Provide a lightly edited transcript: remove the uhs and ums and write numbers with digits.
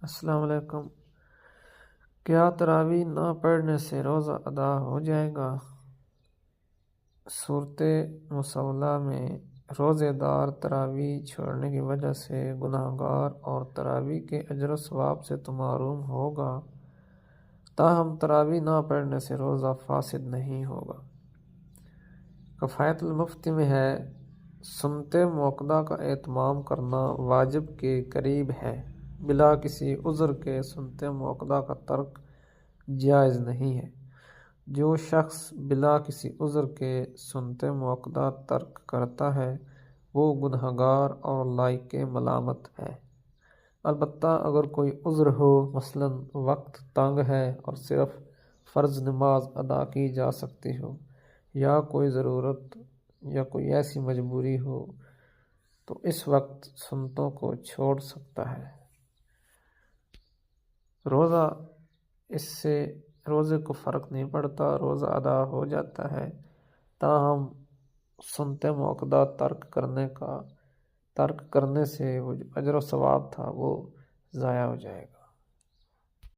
السلام علیکم۔ کیا تراویح نہ پڑھنے سے روزہ ادا ہو جائے گا؟ صورت مصولہ میں روزے دار تراویح چھوڑنے کی وجہ سے گناہگار اور تراویح کے اجر و ثواب سے تو محروم ہوگا، تاہم تراویح نہ پڑھنے سے روزہ فاسد نہیں ہوگا۔ کفایت المفتی میں ہے، سنت موقدہ کا اہتمام کرنا واجب کے قریب ہے، بلا کسی عذر کے سنت موقدہ کا ترک جائز نہیں ہے۔ جو شخص بلا کسی عذر کے سنت موقدہ ترک کرتا ہے وہ گنہگار اور لائق ملامت ہے۔ البتہ اگر کوئی عذر ہو، مثلا وقت تنگ ہے اور صرف فرض نماز ادا کی جا سکتی ہو، یا کوئی ضرورت یا کوئی ایسی مجبوری ہو، تو اس وقت سنتوں کو چھوڑ سکتا ہے۔ روزہ، اس سے روزے کو فرق نہیں پڑتا، روزہ ادا ہو جاتا ہے، تاہم سنت موقدہ ترک کرنے سے وہ جو اجر و ثواب تھا وہ ضائع ہو جائے گا۔